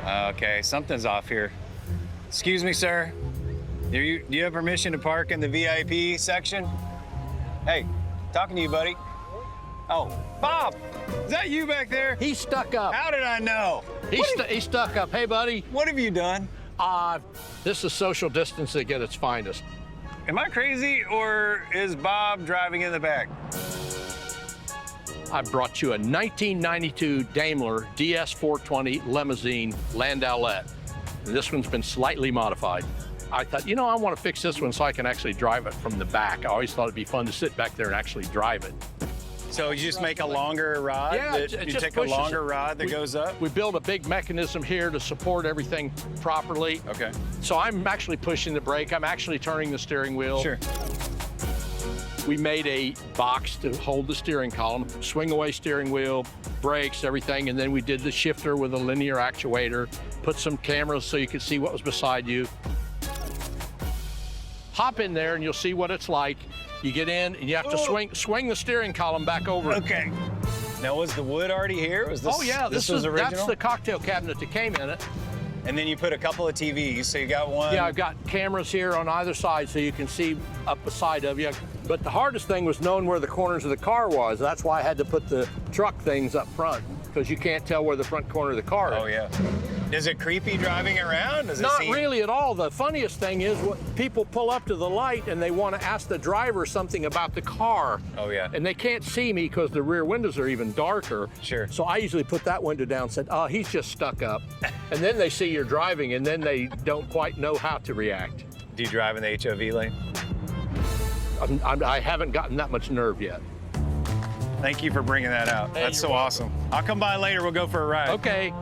Okay, something's off here. Excuse me, sir. Do you have permission to park in the VIP section? Hey, talking to you, buddy. Oh, Bob, is that you back there? He's stuck up. How did I know? He's stuck up. Hey, buddy. What have you done? This is social distancing at its finest. Am I crazy, or is Bob driving in the back? I brought you a 1992 Daimler DS420 Limousine Landaulette. This one's been slightly modified. I thought, you know, I want to fix this one so I can actually drive it from the back. I always thought it'd be fun to sit back there and actually drive it. So you just make a longer rod? Yeah, You take a longer rod that goes up? We build a big mechanism here to support everything properly. Okay. So I'm actually pushing the brake. I'm actually turning the steering wheel. Sure. We made a box to hold the steering column, swing away steering wheel, brakes, everything, and then we did the shifter with a linear actuator, put some cameras so you could see what was beside you. Hop in there and you'll see what it's like. You get in and you have to swing the steering column back over. Okay. Now, was the wood already here? Was this? Oh yeah, this was original. That's the cocktail cabinet that came in it. And then you put a couple of TVs, so you got one. Yeah, I've got cameras here on either side so you can see up the side of you. But the hardest thing was knowing where the corners of the car was. That's why I had to put the truck things up front, because you can't tell where the front corner of the car is. Oh yeah. Is it creepy driving around? Does Not it seem... really at all. The funniest thing is when people pull up to the light and they want to ask the driver something about the car. Oh yeah. And they can't see me because the rear windows are even darker. Sure. So I usually put that window down and said, oh, he's just stuck up. And then they see you're driving and then they don't quite know how to react. Do you drive in the HOV lane? I haven't gotten that much nerve yet. Thank you for bringing that out. Hey, That's so welcome. awesome. I'll come by later. We'll go for a ride. Okay.